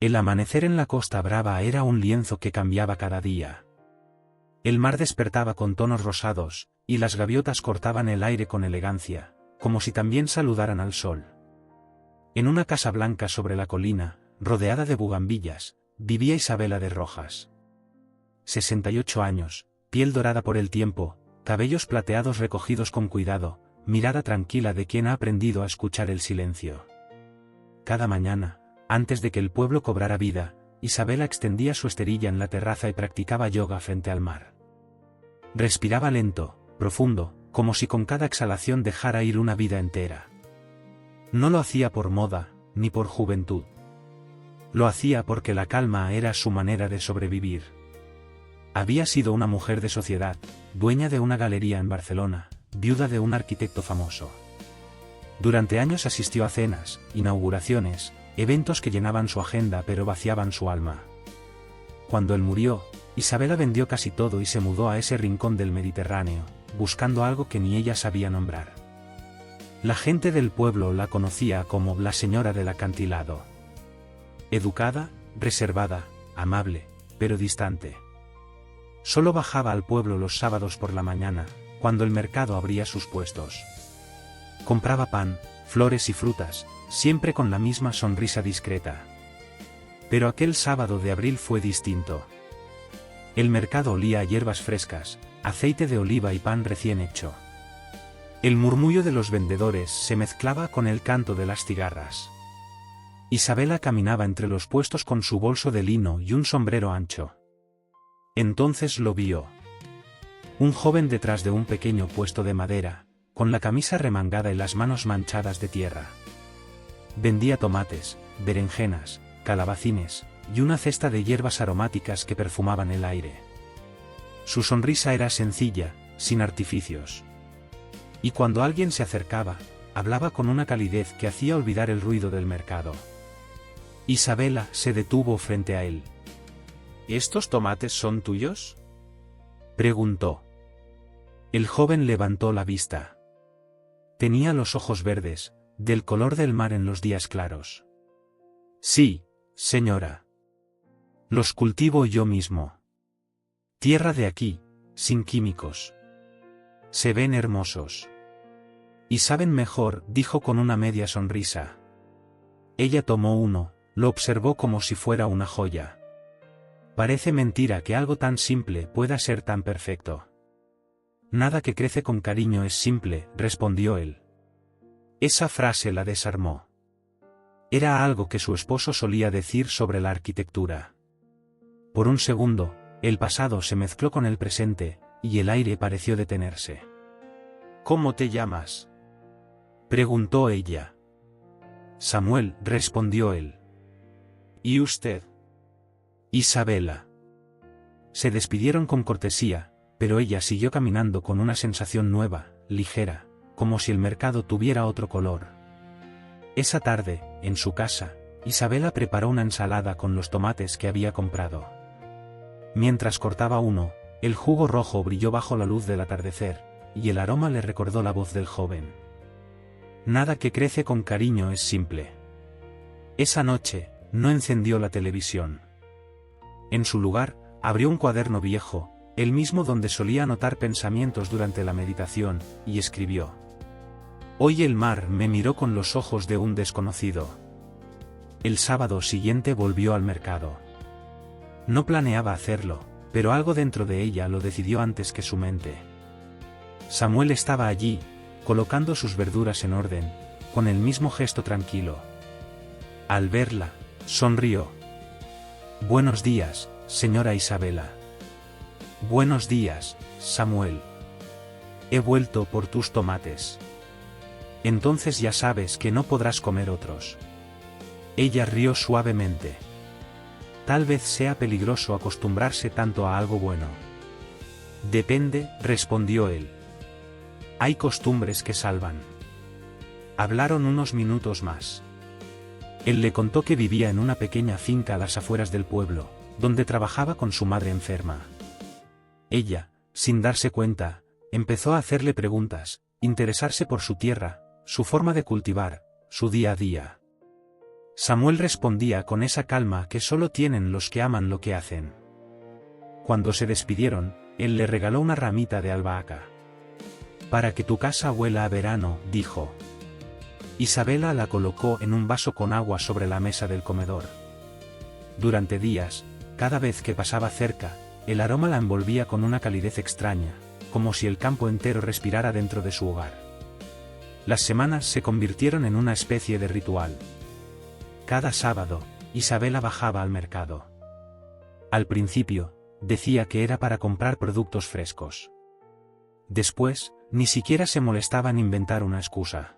El amanecer en la Costa Brava era un lienzo que cambiaba cada día. El mar despertaba con tonos rosados, y las gaviotas cortaban el aire con elegancia, como si también saludaran al sol. En una casa blanca sobre la colina, rodeada de bugambillas, vivía Isabela de Rojas. 68 años, piel dorada por el tiempo, cabellos plateados recogidos con cuidado, mirada tranquila de quien ha aprendido a escuchar el silencio. Cada mañana, antes de que el pueblo cobrara vida, Isabela extendía su esterilla en la terraza y practicaba yoga frente al mar. Respiraba lento, profundo, como si con cada exhalación dejara ir una vida entera. No lo hacía por moda, ni por juventud. Lo hacía porque la calma era su manera de sobrevivir. Había sido una mujer de sociedad, dueña de una galería en Barcelona, viuda de un arquitecto famoso. Durante años asistió a cenas, inauguraciones, eventos que llenaban su agenda pero vaciaban su alma. Cuando él murió, Isabela vendió casi todo y se mudó a ese rincón del Mediterráneo, buscando algo que ni ella sabía nombrar. La gente del pueblo la conocía como la señora del acantilado. Educada, reservada, amable, pero distante. Solo bajaba al pueblo los sábados por la mañana, cuando el mercado abría sus puestos. Compraba pan, flores y frutas, siempre con la misma sonrisa discreta. Pero aquel sábado de abril fue distinto. El mercado olía a hierbas frescas, aceite de oliva y pan recién hecho. El murmullo de los vendedores se mezclaba con el canto de las cigarras. Isabela caminaba entre los puestos con su bolso de lino y un sombrero ancho. Entonces lo vio. Un joven detrás de un pequeño puesto de madera, con la camisa remangada y las manos manchadas de tierra. Vendía tomates, berenjenas, calabacines, y una cesta de hierbas aromáticas que perfumaban el aire. Su sonrisa era sencilla, sin artificios. Y cuando alguien se acercaba, hablaba con una calidez que hacía olvidar el ruido del mercado. Isabela se detuvo frente a él. ¿Estos tomates son tuyos?, preguntó. El joven levantó la vista. Tenía los ojos verdes, del color del mar en los días claros. Sí, señora. Los cultivo yo mismo. Tierra de aquí, sin químicos. Se ven hermosos. Y saben mejor, dijo con una media sonrisa. Ella tomó uno, lo observó como si fuera una joya. Parece mentira que algo tan simple pueda ser tan perfecto. Nada que crece con cariño es simple, respondió él. Esa frase la desarmó. Era algo que su esposo solía decir sobre la arquitectura. Por un segundo, el pasado se mezcló con el presente, y el aire pareció detenerse. ¿Cómo te llamas?, preguntó ella. Samuel, respondió él. ¿Y usted? Isabela. Se despidieron con cortesía, pero ella siguió caminando con una sensación nueva, ligera, como si el mercado tuviera otro color. Esa tarde, en su casa, Isabela preparó una ensalada con los tomates que había comprado. Mientras cortaba uno, el jugo rojo brilló bajo la luz del atardecer, y el aroma le recordó la voz del joven. Nada que crece con cariño es simple. Esa noche, no encendió la televisión. En su lugar, abrió un cuaderno viejo, el mismo donde solía anotar pensamientos durante la meditación, y escribió. Hoy el mar me miró con los ojos de un desconocido. El sábado siguiente volvió al mercado. No planeaba hacerlo, pero algo dentro de ella lo decidió antes que su mente. Samuel estaba allí, colocando sus verduras en orden, con el mismo gesto tranquilo. Al verla, sonrió. Buenos días, señora Isabela. Buenos días, Samuel. He vuelto por tus tomates. Entonces ya sabes que no podrás comer otros. Ella rió suavemente. Tal vez sea peligroso acostumbrarse tanto a algo bueno. Depende, respondió él. Hay costumbres que salvan. Hablaron unos minutos más. Él le contó que vivía en una pequeña finca a las afueras del pueblo, donde trabajaba con su madre enferma. Ella, sin darse cuenta, empezó a hacerle preguntas, interesarse por su tierra, su forma de cultivar, su día a día. Samuel respondía con esa calma que solo tienen los que aman lo que hacen. Cuando se despidieron, él le regaló una ramita de albahaca. Para que tu casa huela a verano, dijo. Isabela la colocó en un vaso con agua sobre la mesa del comedor. Durante días, cada vez que pasaba cerca, el aroma la envolvía con una calidez extraña, como si el campo entero respirara dentro de su hogar. Las semanas se convirtieron en una especie de ritual. Cada sábado, Isabela bajaba al mercado. Al principio, decía que era para comprar productos frescos. Después, ni siquiera se molestaba en inventar una excusa.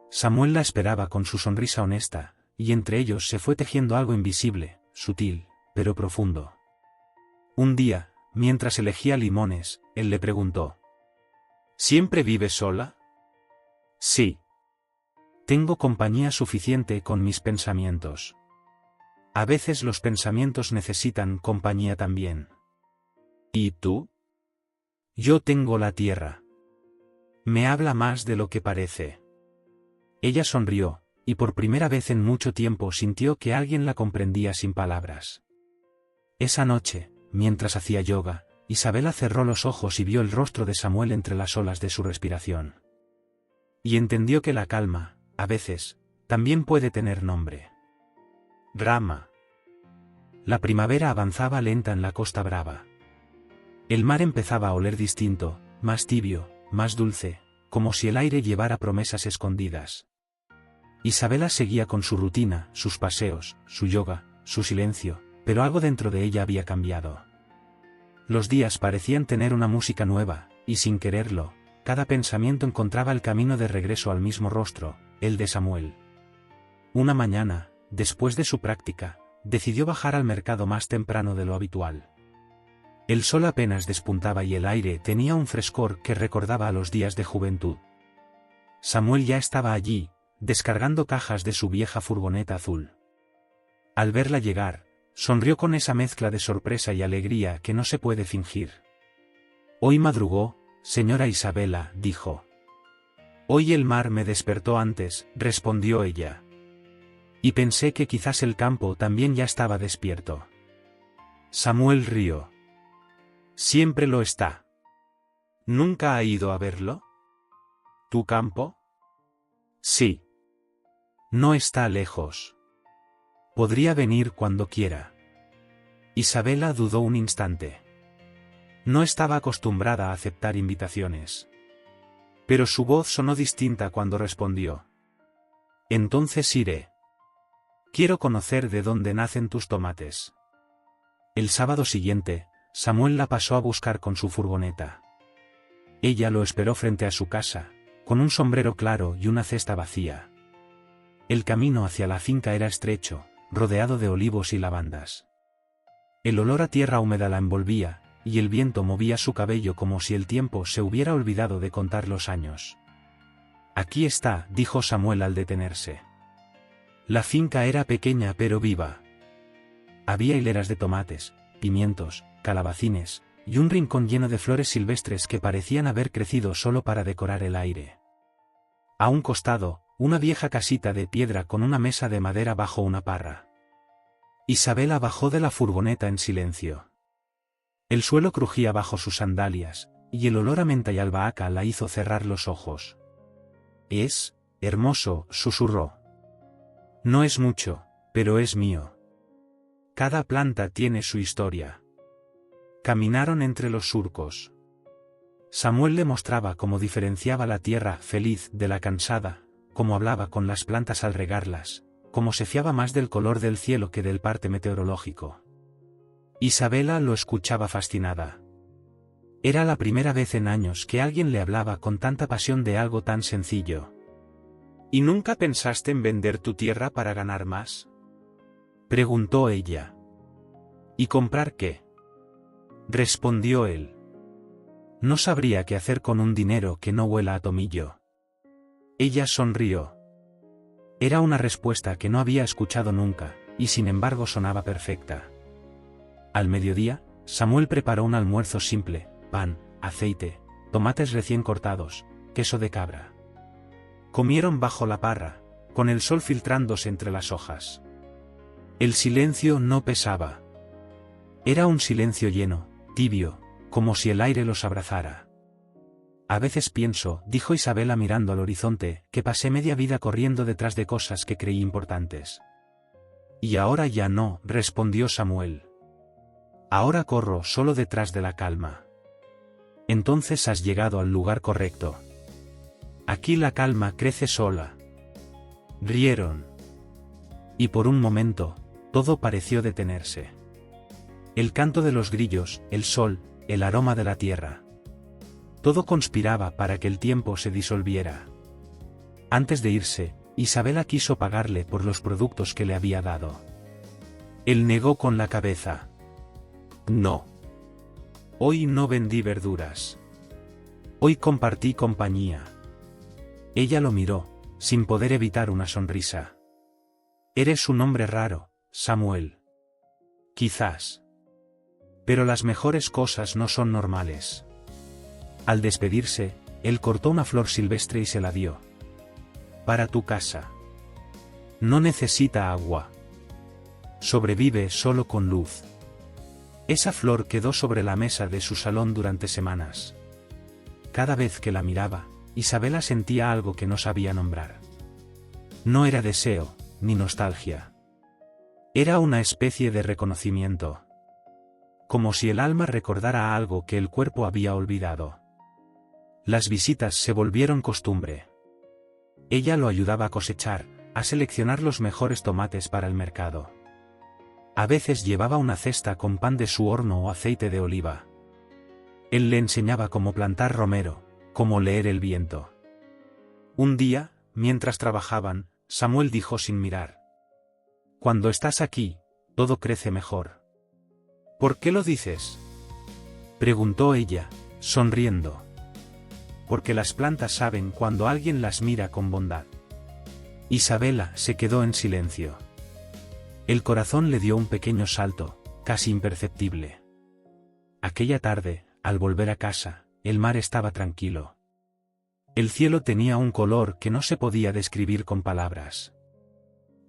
Samuel la esperaba con su sonrisa honesta, y entre ellos se fue tejiendo algo invisible, sutil, pero profundo. Un día, mientras elegía limones, él le preguntó: ¿Siempre vives sola? Sí. Tengo compañía suficiente con mis pensamientos. A veces los pensamientos necesitan compañía también. ¿Y tú? Yo tengo la tierra. Me habla más de lo que parece. Ella sonrió, y por primera vez en mucho tiempo sintió que alguien la comprendía sin palabras. Esa noche, mientras hacía yoga, Isabela cerró los ojos y vio el rostro de Samuel entre las olas de su respiración. Y entendió que la calma, a veces, también puede tener nombre. Drama. La primavera avanzaba lenta en la Costa Brava. El mar empezaba a oler distinto, más tibio, más dulce, como si el aire llevara promesas escondidas. Isabela seguía con su rutina, sus paseos, su yoga, su silencio, pero algo dentro de ella había cambiado. Los días parecían tener una música nueva, y sin quererlo, cada pensamiento encontraba el camino de regreso al mismo rostro, el de Samuel. Una mañana, después de su práctica, decidió bajar al mercado más temprano de lo habitual. El sol apenas despuntaba y el aire tenía un frescor que recordaba a los días de juventud. Samuel ya estaba allí, descargando cajas de su vieja furgoneta azul. Al verla llegar, sonrió con esa mezcla de sorpresa y alegría que no se puede fingir. Hoy madrugó, señora Isabela, dijo. Hoy el mar me despertó antes, respondió ella. Y pensé que quizás el campo también ya estaba despierto. Samuel rió. Siempre lo está. ¿Nunca ha ido a verlo? ¿Tu campo? Sí. No está lejos. Podría venir cuando quiera. Isabela dudó un instante. No estaba acostumbrada a aceptar invitaciones. Pero su voz sonó distinta cuando respondió. Entonces iré. Quiero conocer de dónde nacen tus tomates. El sábado siguiente, Samuel la pasó a buscar con su furgoneta. Ella lo esperó frente a su casa, con un sombrero claro y una cesta vacía. El camino hacia la finca era estrecho, rodeado de olivos y lavandas. El olor a tierra húmeda la envolvía, y el viento movía su cabello como si el tiempo se hubiera olvidado de contar los años. Aquí está, dijo Samuel al detenerse. La finca era pequeña pero viva. Había hileras de tomates, pimientos, calabacines, y un rincón lleno de flores silvestres que parecían haber crecido solo para decorar el aire. A un costado, una vieja casita de piedra con una mesa de madera bajo una parra. Isabela bajó de la furgoneta en silencio. El suelo crujía bajo sus sandalias, y el olor a menta y albahaca la hizo cerrar los ojos. Es hermoso, susurró. No es mucho, pero es mío. Cada planta tiene su historia. Caminaron entre los surcos. Samuel le mostraba cómo diferenciaba la tierra feliz de la cansada, cómo hablaba con las plantas al regarlas, cómo se fiaba más del color del cielo que del parte meteorológico. Isabela lo escuchaba fascinada. Era la primera vez en años que alguien le hablaba con tanta pasión de algo tan sencillo. ¿Y nunca pensaste en vender tu tierra para ganar más? Preguntó ella. ¿Y comprar qué? Respondió él. No sabría qué hacer con un dinero que no huela a tomillo. Ella sonrió. Era una respuesta que no había escuchado nunca, y sin embargo sonaba perfecta. Al mediodía, Samuel preparó un almuerzo simple: pan, aceite, tomates recién cortados, queso de cabra. Comieron bajo la parra, con el sol filtrándose entre las hojas. El silencio no pesaba. Era un silencio lleno, tibio, como si el aire los abrazara. A veces pienso, dijo Isabela mirando al horizonte, que pasé media vida corriendo detrás de cosas que creí importantes. Y ahora ya no, respondió Samuel. Ahora corro solo detrás de la calma. Entonces has llegado al lugar correcto. Aquí la calma crece sola. Rieron. Y por un momento, todo pareció detenerse. El canto de los grillos, el sol, el aroma de la tierra. Todo conspiraba para que el tiempo se disolviera. Antes de irse, Isabela quiso pagarle por los productos que le había dado. Él negó con la cabeza. No. Hoy no vendí verduras. Hoy compartí compañía. Ella lo miró, sin poder evitar una sonrisa. Eres un hombre raro, Samuel. Quizás. Pero las mejores cosas no son normales. Al despedirse, él cortó una flor silvestre y se la dio. Para tu casa. No necesita agua. Sobrevive solo con luz. Esa flor quedó sobre la mesa de su salón durante semanas. Cada vez que la miraba, Isabela sentía algo que no sabía nombrar. No era deseo, ni nostalgia. Era una especie de reconocimiento. Como si el alma recordara algo que el cuerpo había olvidado. Las visitas se volvieron costumbre. Ella lo ayudaba a cosechar, a seleccionar los mejores tomates para el mercado. A veces llevaba una cesta con pan de su horno o aceite de oliva. Él le enseñaba cómo plantar romero, cómo leer el viento. Un día, mientras trabajaban, Samuel dijo sin mirar. Cuando estás aquí, todo crece mejor. ¿Por qué lo dices?, preguntó ella, sonriendo. Porque las plantas saben cuando alguien las mira con bondad. Isabela se quedó en silencio. El corazón le dio un pequeño salto, casi imperceptible. Aquella tarde, al volver a casa, el mar estaba tranquilo. El cielo tenía un color que no se podía describir con palabras.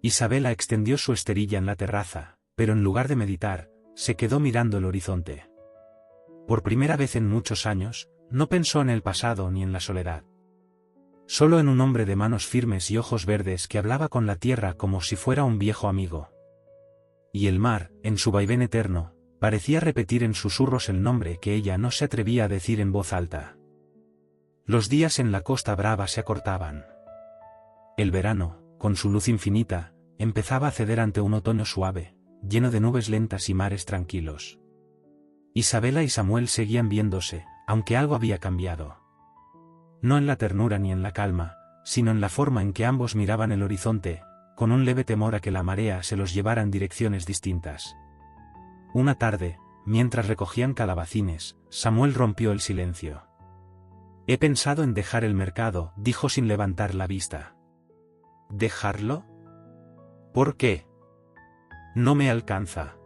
Isabela extendió su esterilla en la terraza, pero en lugar de meditar, se quedó mirando el horizonte. Por primera vez en muchos años, no pensó en el pasado ni en la soledad. Solo en un hombre de manos firmes y ojos verdes que hablaba con la tierra como si fuera un viejo amigo. Y el mar, en su vaivén eterno, parecía repetir en susurros el nombre que ella no se atrevía a decir en voz alta. Los días en la Costa Brava se acortaban. El verano, con su luz infinita, empezaba a ceder ante un otoño suave, lleno de nubes lentas y mares tranquilos. Isabela y Samuel seguían viéndose, aunque algo había cambiado. No en la ternura ni en la calma, sino en la forma en que ambos miraban el horizonte, con un leve temor a que la marea se los llevara en direcciones distintas. Una tarde, mientras recogían calabacines, Samuel rompió el silencio. He pensado en dejar el mercado, dijo sin levantar la vista. ¿Dejarlo? ¿Por qué? No me alcanza.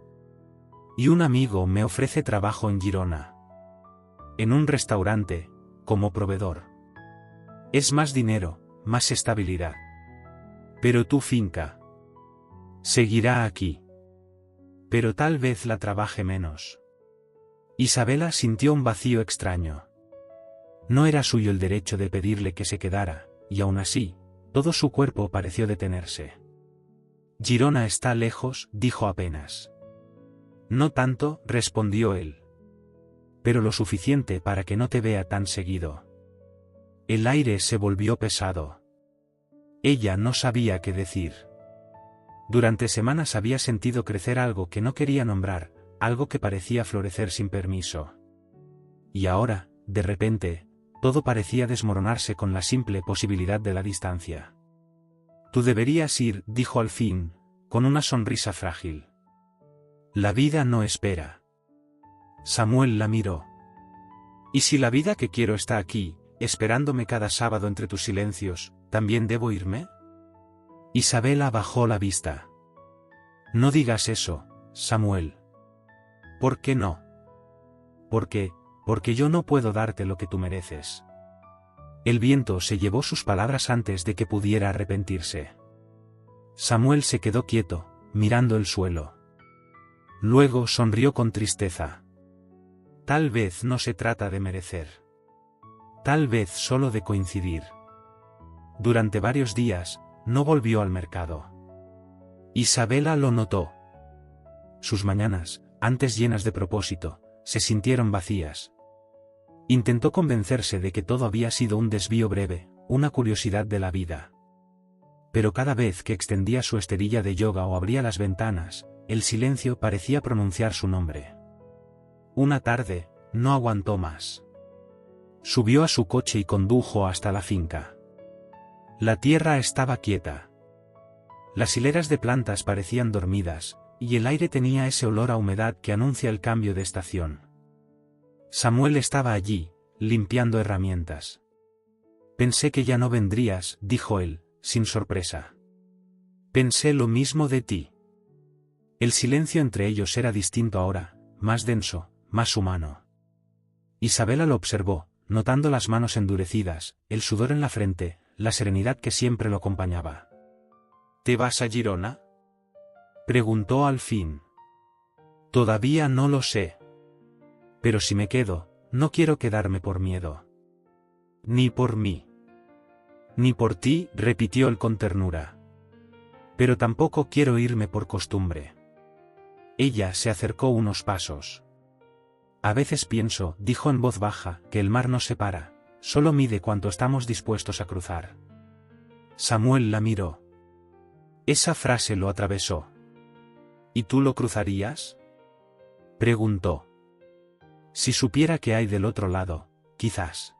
Y un amigo me ofrece trabajo en Girona. En un restaurante, como proveedor. Es más dinero, más estabilidad. Pero tu finca seguirá aquí. Pero tal vez la trabaje menos. Isabela sintió un vacío extraño. No era suyo el derecho de pedirle que se quedara, y aún así, todo su cuerpo pareció detenerse. Girona está lejos, dijo apenas. No tanto, respondió él. Pero lo suficiente para que no te vea tan seguido. El aire se volvió pesado. Ella no sabía qué decir. Durante semanas había sentido crecer algo que no quería nombrar, algo que parecía florecer sin permiso. Y ahora, de repente, todo parecía desmoronarse con la simple posibilidad de la distancia. Tú deberías ir, dijo al fin, con una sonrisa frágil. La vida no espera. Samuel la miró. ¿Y si la vida que quiero está aquí, esperándome cada sábado entre tus silencios, también debo irme? Isabela bajó la vista. No digas eso, Samuel. ¿Por qué no? Porque yo no puedo darte lo que tú mereces. El viento se llevó sus palabras antes de que pudiera arrepentirse. Samuel se quedó quieto, mirando el suelo. Luego sonrió con tristeza. Tal vez no se trata de merecer. Tal vez solo de coincidir. Durante varios días, no volvió al mercado. Isabela lo notó. Sus mañanas, antes llenas de propósito, se sintieron vacías. Intentó convencerse de que todo había sido un desvío breve, una curiosidad de la vida. Pero cada vez que extendía su esterilla de yoga o abría las ventanas, el silencio parecía pronunciar su nombre. Una tarde, no aguantó más. Subió a su coche y condujo hasta la finca. La tierra estaba quieta. Las hileras de plantas parecían dormidas, y el aire tenía ese olor a humedad que anuncia el cambio de estación. Samuel estaba allí, limpiando herramientas. Pensé que ya no vendrías, dijo él, sin sorpresa. Pensé lo mismo de ti. El silencio entre ellos era distinto ahora, más denso, más humano. Isabela lo observó, notando las manos endurecidas, el sudor en la frente, la serenidad que siempre lo acompañaba. ¿Te vas a Girona?, preguntó al fin. Todavía no lo sé. Pero si me quedo, no quiero quedarme por miedo. Ni por mí. Ni por ti, repitió él con ternura. Pero tampoco quiero irme por costumbre. Ella se acercó unos pasos. A veces pienso, dijo en voz baja, que el mar nos separa, solo mide cuánto estamos dispuestos a cruzar. Samuel la miró. Esa frase lo atravesó. ¿Y tú lo cruzarías?, preguntó. Si supiera qué hay del otro lado, quizás.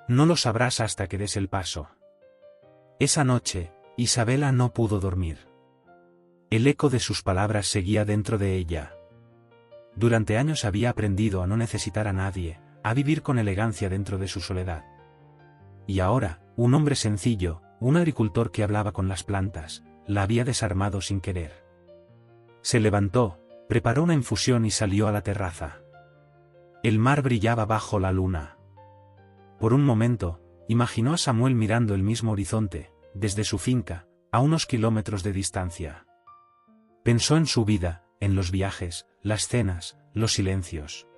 No lo sabrás hasta que des el paso. Esa noche, Isabela no pudo dormir. El eco de sus palabras seguía dentro de ella. Durante años había aprendido a no necesitar a nadie, a vivir con elegancia dentro de su soledad. Y ahora, un hombre sencillo, un agricultor que hablaba con las plantas, la había desarmado sin querer. Se levantó, preparó una infusión y salió a la terraza. El mar brillaba bajo la luna. Por un momento, imaginó a Samuel mirando el mismo horizonte, desde su finca, a unos kilómetros de distancia. Pensó en su vida, en los viajes, las cenas, los silencios.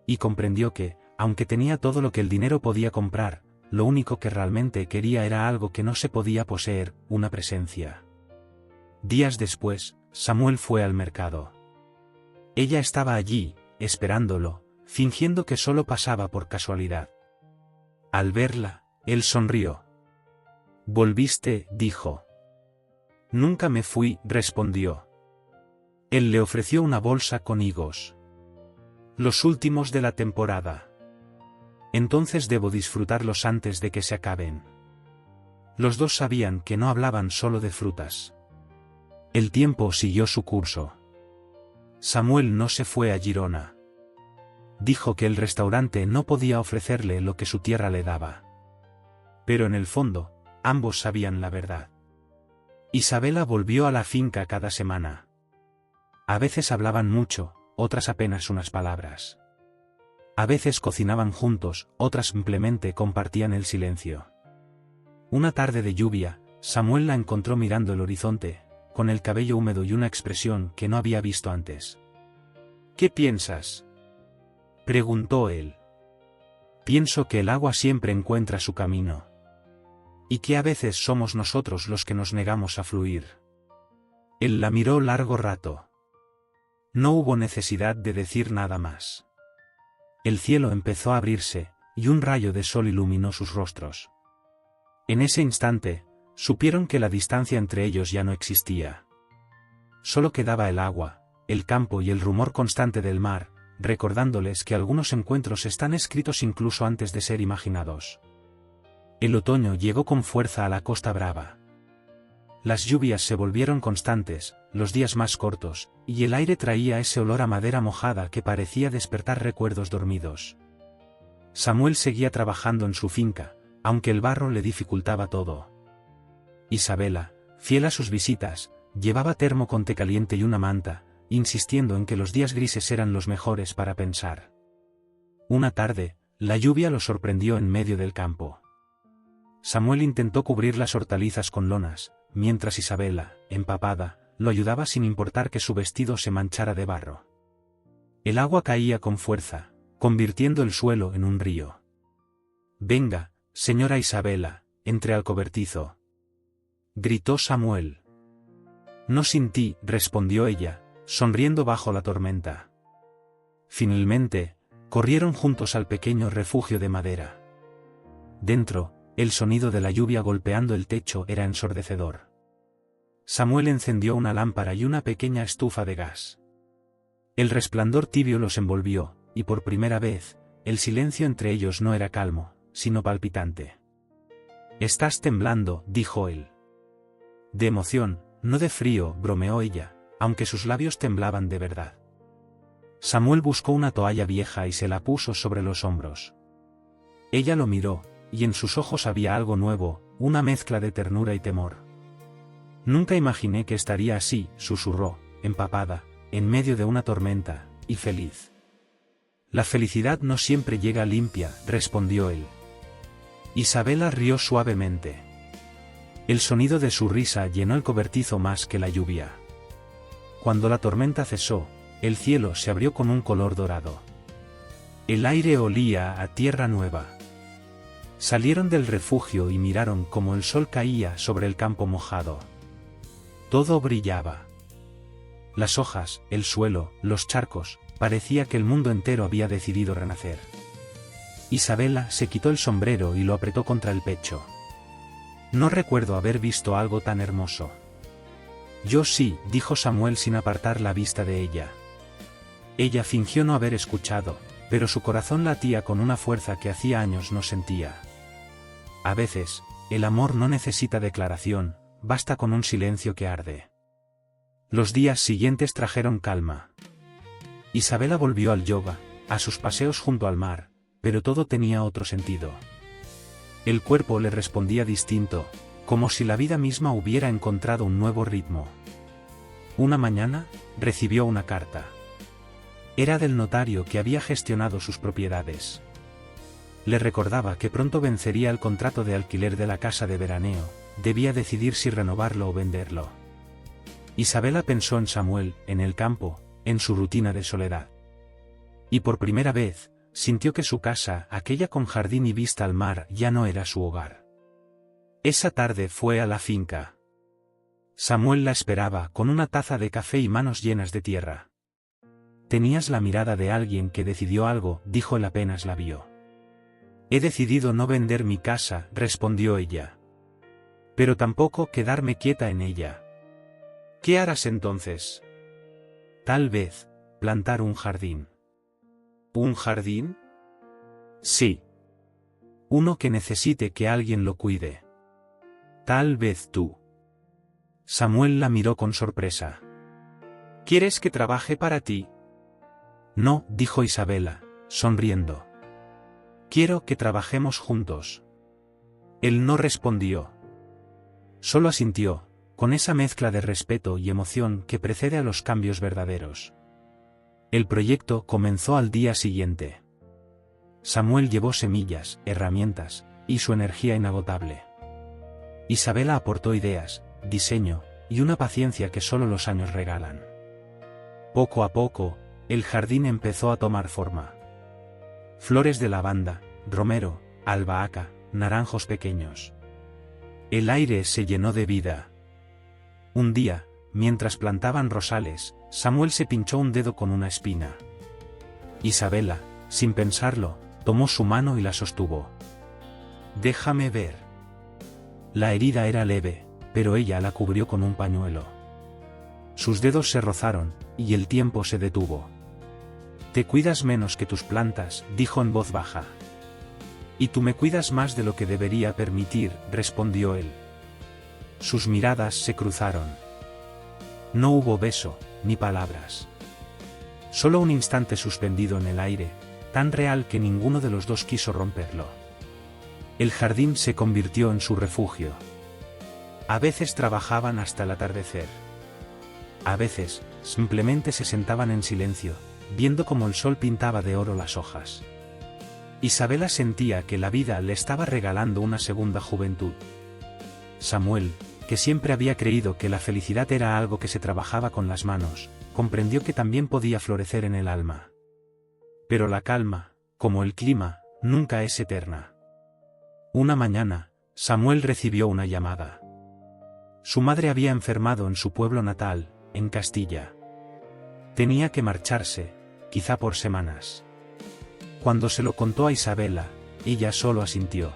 Y comprendió que, aunque tenía todo lo que el dinero podía comprar, lo único que realmente quería era algo que no se podía poseer, una presencia. Días después, Samuel fue al mercado. Ella estaba allí, esperándolo, fingiendo que solo pasaba por casualidad. Al verla, él sonrió. «¿Volviste?», dijo. «Nunca me fui», respondió. Él le ofreció una bolsa con higos. «Los últimos de la temporada. Entonces debo disfrutarlos antes de que se acaben». Los dos sabían que no hablaban solo de frutas. El tiempo siguió su curso. Samuel no se fue a Girona. Dijo que el restaurante no podía ofrecerle lo que su tierra le daba. Pero en el fondo, ambos sabían la verdad. Isabela volvió a la finca cada semana. A veces hablaban mucho, otras apenas unas palabras. A veces cocinaban juntos, otras simplemente compartían el silencio. Una tarde de lluvia, Samuel la encontró mirando el horizonte, con el cabello húmedo y una expresión que no había visto antes. «¿Qué piensas?», preguntó él. «Pienso que el agua siempre encuentra su camino. Y que a veces somos nosotros los que nos negamos a fluir». Él la miró largo rato. No hubo necesidad de decir nada más. El cielo empezó a abrirse, y un rayo de sol iluminó sus rostros. En ese instante, supieron que la distancia entre ellos ya no existía. Solo quedaba el agua, el campo y el rumor constante del mar, recordándoles que algunos encuentros están escritos incluso antes de ser imaginados. El otoño llegó con fuerza a la Costa Brava. Las lluvias se volvieron constantes, los días más cortos, y el aire traía ese olor a madera mojada que parecía despertar recuerdos dormidos. Samuel seguía trabajando en su finca, aunque el barro le dificultaba todo. Isabela, fiel a sus visitas, llevaba termo con té caliente y una manta, insistiendo en que los días grises eran los mejores para pensar. Una tarde, la lluvia lo sorprendió en medio del campo. Samuel intentó cubrir las hortalizas con lonas, mientras Isabela, empapada, lo ayudaba sin importar que su vestido se manchara de barro. El agua caía con fuerza, convirtiendo el suelo en un río. «Venga, señora Isabela, entre al cobertizo», gritó Samuel. «No sin ti», respondió ella, sonriendo bajo la tormenta. Finalmente, corrieron juntos al pequeño refugio de madera. Dentro, el sonido de la lluvia golpeando el techo era ensordecedor. Samuel encendió una lámpara y una pequeña estufa de gas. El resplandor tibio los envolvió, y por primera vez, el silencio entre ellos no era calmo, sino palpitante. «Estás temblando», dijo él. «De emoción, no de frío», bromeó ella, aunque sus labios temblaban de verdad. Samuel buscó una toalla vieja y se la puso sobre los hombros. Ella lo miró, y en sus ojos había algo nuevo, una mezcla de ternura y temor. «Nunca imaginé que estaría así», susurró, empapada, en medio de una tormenta, y feliz. «La felicidad no siempre llega limpia», respondió él. Isabela rió suavemente. El sonido de su risa llenó el cobertizo más que la lluvia. Cuando la tormenta cesó, el cielo se abrió con un color dorado. El aire olía a tierra nueva. Salieron del refugio y miraron cómo el sol caía sobre el campo mojado. Todo brillaba. Las hojas, el suelo, los charcos, parecía que el mundo entero había decidido renacer. Isabela se quitó el sombrero y lo apretó contra el pecho. «No recuerdo haber visto algo tan hermoso». «Yo sí», dijo Samuel sin apartar la vista de ella. Ella fingió no haber escuchado, pero su corazón latía con una fuerza que hacía años no sentía. A veces, el amor no necesita declaración, basta con un silencio que arde. Los días siguientes trajeron calma. Isabela volvió al yoga, a sus paseos junto al mar, pero todo tenía otro sentido. El cuerpo le respondía distinto, como si la vida misma hubiera encontrado un nuevo ritmo. Una mañana, recibió una carta. Era del notario que había gestionado sus propiedades. Le recordaba que pronto vencería el contrato de alquiler de la casa de veraneo, debía decidir si renovarlo o venderlo. Isabela pensó en Samuel, en el campo, en su rutina de soledad. Y por primera vez, sintió que su casa, aquella con jardín y vista al mar, ya no era su hogar. Esa tarde fue a la finca. Samuel la esperaba con una taza de café y manos llenas de tierra. «Tenías la mirada de alguien que decidió algo», dijo él apenas la vio. «He decidido no vender mi casa», respondió ella. «Pero tampoco quedarme quieta en ella». «¿Qué harás entonces?» «Tal vez, plantar un jardín». «¿Un jardín?» «Sí. Uno que necesite que alguien lo cuide». «Tal vez tú». Samuel la miró con sorpresa. «¿Quieres que trabaje para ti?» «No», dijo Isabela, sonriendo. «Quiero que trabajemos juntos». Él no respondió. Solo asintió, con esa mezcla de respeto y emoción que precede a los cambios verdaderos. El proyecto comenzó al día siguiente. Samuel llevó semillas, herramientas, y su energía inagotable. Isabela aportó ideas, diseño, y una paciencia que solo los años regalan. Poco a poco, el jardín empezó a tomar forma. Flores de lavanda, romero, albahaca, naranjos pequeños. El aire se llenó de vida. Un día, mientras plantaban rosales, Samuel se pinchó un dedo con una espina. Isabela, sin pensarlo, tomó su mano y la sostuvo. «Déjame ver». La herida era leve, pero ella la cubrió con un pañuelo. Sus dedos se rozaron, y el tiempo se detuvo. «Te cuidas menos que tus plantas», dijo en voz baja. «Y tú me cuidas más de lo que debería permitir», respondió él. Sus miradas se cruzaron. No hubo beso, ni palabras. Solo un instante suspendido en el aire, tan real que ninguno de los dos quiso romperlo. El jardín se convirtió en su refugio. A veces trabajaban hasta el atardecer. A veces, simplemente se sentaban en silencio, viendo cómo el sol pintaba de oro las hojas. Isabela sentía que la vida le estaba regalando una segunda juventud. Samuel, que siempre había creído que la felicidad era algo que se trabajaba con las manos, comprendió que también podía florecer en el alma. Pero la calma, como el clima, nunca es eterna. Una mañana, Samuel recibió una llamada. Su madre había enfermado en su pueblo natal, en Castilla. Tenía que marcharse, quizá por semanas. Cuando se lo contó a Isabela, ella solo asintió.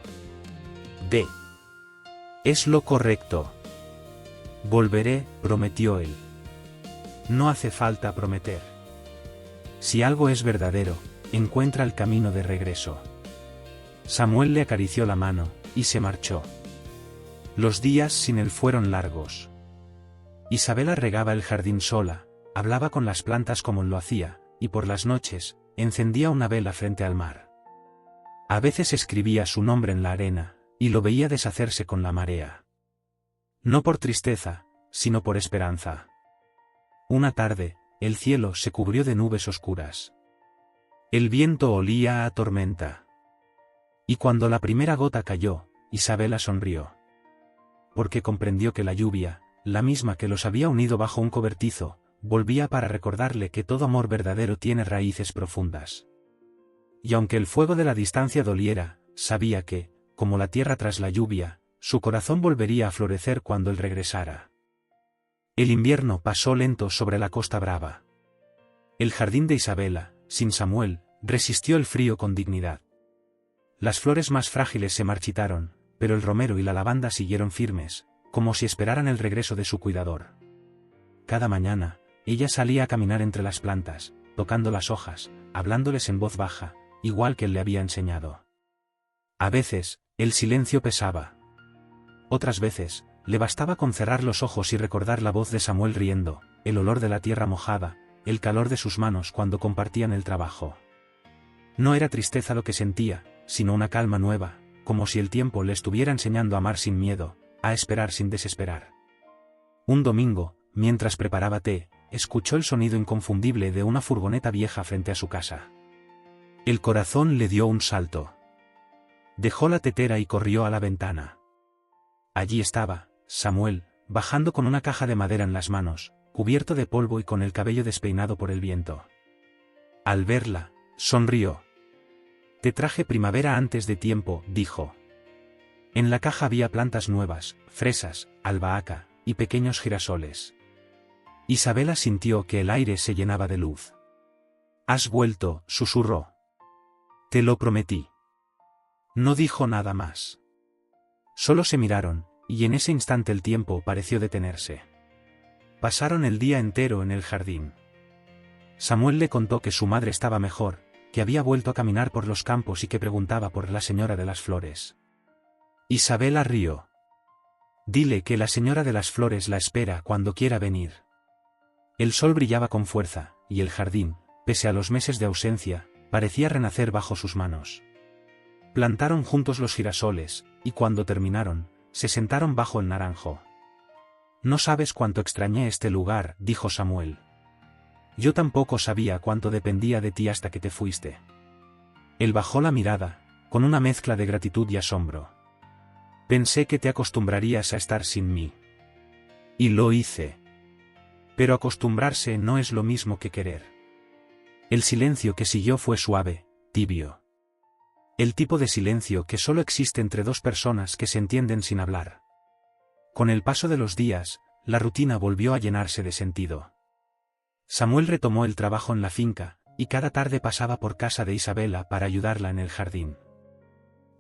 Es lo correcto. Volveré, prometió él. No hace falta prometer. Si algo es verdadero, encuentra el camino de regreso. Samuel le acarició la mano, y se marchó. Los días sin él fueron largos. Isabela regaba el jardín sola, hablaba con las plantas como él lo hacía, y por las noches, encendía una vela frente al mar. A veces escribía su nombre en la arena, y lo veía deshacerse con la marea. No por tristeza, sino por esperanza. Una tarde, el cielo se cubrió de nubes oscuras. El viento olía a tormenta. Y cuando la primera gota cayó, Isabela sonrió. Porque comprendió que la lluvia, la misma que los había unido bajo un cobertizo, volvía para recordarle que todo amor verdadero tiene raíces profundas. Y aunque el fuego de la distancia doliera, sabía que, como la tierra tras la lluvia, su corazón volvería a florecer cuando él regresara. El invierno pasó lento sobre la Costa Brava. El jardín de Isabela, sin Samuel, resistió el frío con dignidad. Las flores más frágiles se marchitaron, pero el romero y la lavanda siguieron firmes, como si esperaran el regreso de su cuidador. Cada mañana, ella salía a caminar entre las plantas, tocando las hojas, hablándoles en voz baja, igual que él le había enseñado. A veces, el silencio pesaba. Otras veces, le bastaba con cerrar los ojos y recordar la voz de Samuel riendo, el olor de la tierra mojada, el calor de sus manos cuando compartían el trabajo. No era tristeza lo que sentía, sino una calma nueva, como si el tiempo le estuviera enseñando a amar sin miedo, a esperar sin desesperar. Un domingo, mientras preparaba té, escuchó el sonido inconfundible de una furgoneta vieja frente a su casa. El corazón le dio un salto. Dejó la tetera y corrió a la ventana. Allí estaba, Samuel, bajando con una caja de madera en las manos, cubierto de polvo y con el cabello despeinado por el viento. Al verla, sonrió. «Te traje primavera antes de tiempo», dijo. En la caja había plantas nuevas, fresas, albahaca, y pequeños girasoles. Isabela sintió que el aire se llenaba de luz. «Has vuelto», susurró. «Te lo prometí». No dijo nada más. Solo se miraron, y en ese instante el tiempo pareció detenerse. Pasaron el día entero en el jardín. Samuel le contó que su madre estaba mejor, que había vuelto a caminar por los campos y que preguntaba por la señora de las flores. Isabela rió. «Dile que la señora de las flores la espera cuando quiera venir». El sol brillaba con fuerza, y el jardín, pese a los meses de ausencia, parecía renacer bajo sus manos. Plantaron juntos los girasoles, y cuando terminaron, se sentaron bajo el naranjo. «No sabes cuánto extrañé este lugar», dijo Samuel. «Yo tampoco sabía cuánto dependía de ti hasta que te fuiste». Él bajó la mirada, con una mezcla de gratitud y asombro. «Pensé que te acostumbrarías a estar sin mí. Y lo hice. Pero acostumbrarse no es lo mismo que querer». El silencio que siguió fue suave, tibio. El tipo de silencio que solo existe entre dos personas que se entienden sin hablar. Con el paso de los días, la rutina volvió a llenarse de sentido. Samuel retomó el trabajo en la finca, y cada tarde pasaba por casa de Isabela para ayudarla en el jardín.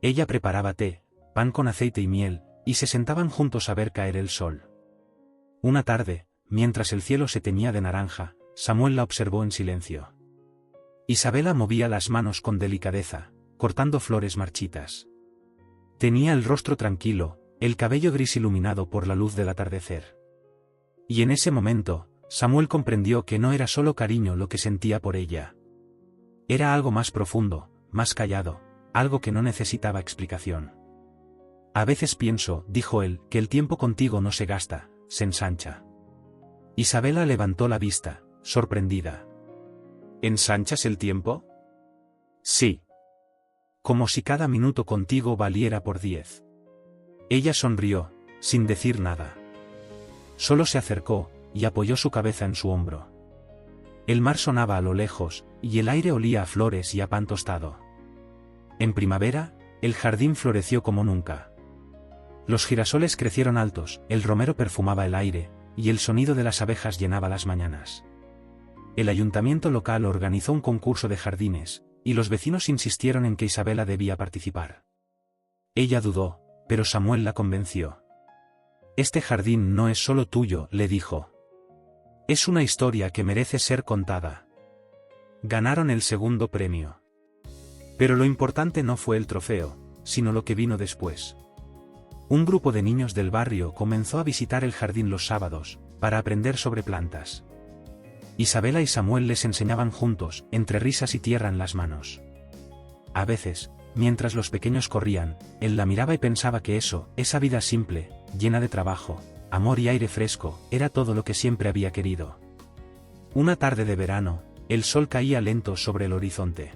Ella preparaba té, pan con aceite y miel, y se sentaban juntos a ver caer el sol. Una tarde, mientras el cielo se teñía de naranja, Samuel la observó en silencio. Isabela movía las manos con delicadeza, cortando flores marchitas. Tenía el rostro tranquilo, el cabello gris iluminado por la luz del atardecer. Y en ese momento, Samuel comprendió que no era solo cariño lo que sentía por ella. Era algo más profundo, más callado, algo que no necesitaba explicación. «A veces pienso», dijo él, «que el tiempo contigo no se gasta, se ensancha». Isabela levantó la vista, sorprendida. «¿Ensanchas el tiempo?» «Sí. Como si cada minuto contigo valiera por 10». Ella sonrió, sin decir nada. Solo se acercó, y apoyó su cabeza en su hombro. El mar sonaba a lo lejos, y el aire olía a flores y a pan tostado. En primavera, el jardín floreció como nunca. Los girasoles crecieron altos, el romero perfumaba el aire, y el sonido de las abejas llenaba las mañanas. El ayuntamiento local organizó un concurso de jardines, y los vecinos insistieron en que Isabela debía participar. Ella dudó, pero Samuel la convenció. «Este jardín no es solo tuyo», le dijo. «Es una historia que merece ser contada». Ganaron el segundo premio. Pero lo importante no fue el trofeo, sino lo que vino después. Un grupo de niños del barrio comenzó a visitar el jardín los sábados, para aprender sobre plantas. Isabela y Samuel les enseñaban juntos, entre risas y tierra en las manos. A veces, mientras los pequeños corrían, él la miraba y pensaba que esa vida simple, llena de trabajo, amor y aire fresco, era todo lo que siempre había querido. Una tarde de verano, el sol caía lento sobre el horizonte.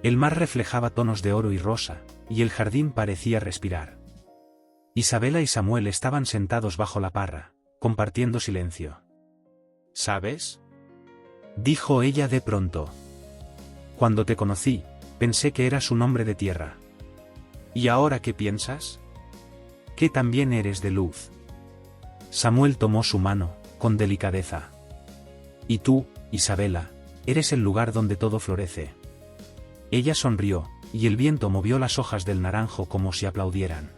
El mar reflejaba tonos de oro y rosa, y el jardín parecía respirar. Isabela y Samuel estaban sentados bajo la parra, compartiendo silencio. «¿Sabes?», dijo ella de pronto. «Cuando te conocí, pensé que eras un hombre de tierra. ¿Y ahora qué piensas? Que también eres de luz». Samuel tomó su mano, con delicadeza. «Y tú, Isabela, eres el lugar donde todo florece». Ella sonrió, y el viento movió las hojas del naranjo como si aplaudieran.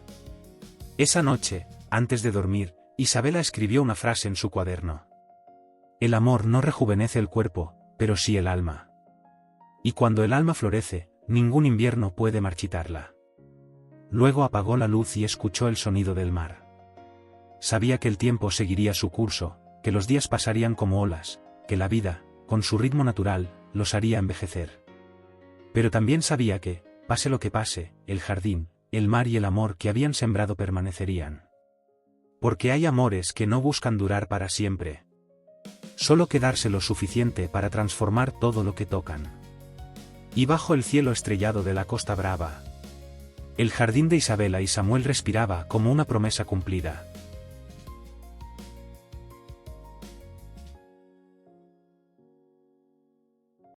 Esa noche, antes de dormir, Isabela escribió una frase en su cuaderno. «El amor no rejuvenece el cuerpo, pero sí el alma. Y cuando el alma florece, ningún invierno puede marchitarla». Luego apagó la luz y escuchó el sonido del mar. Sabía que el tiempo seguiría su curso, que los días pasarían como olas, que la vida, con su ritmo natural, los haría envejecer. Pero también sabía que, pase lo que pase, el jardín, el mar y el amor que habían sembrado permanecerían. Porque hay amores que no buscan durar para siempre. Solo quedarse lo suficiente para transformar todo lo que tocan. Y bajo el cielo estrellado de la Costa Brava, el jardín de Isabela y Samuel respiraba como una promesa cumplida.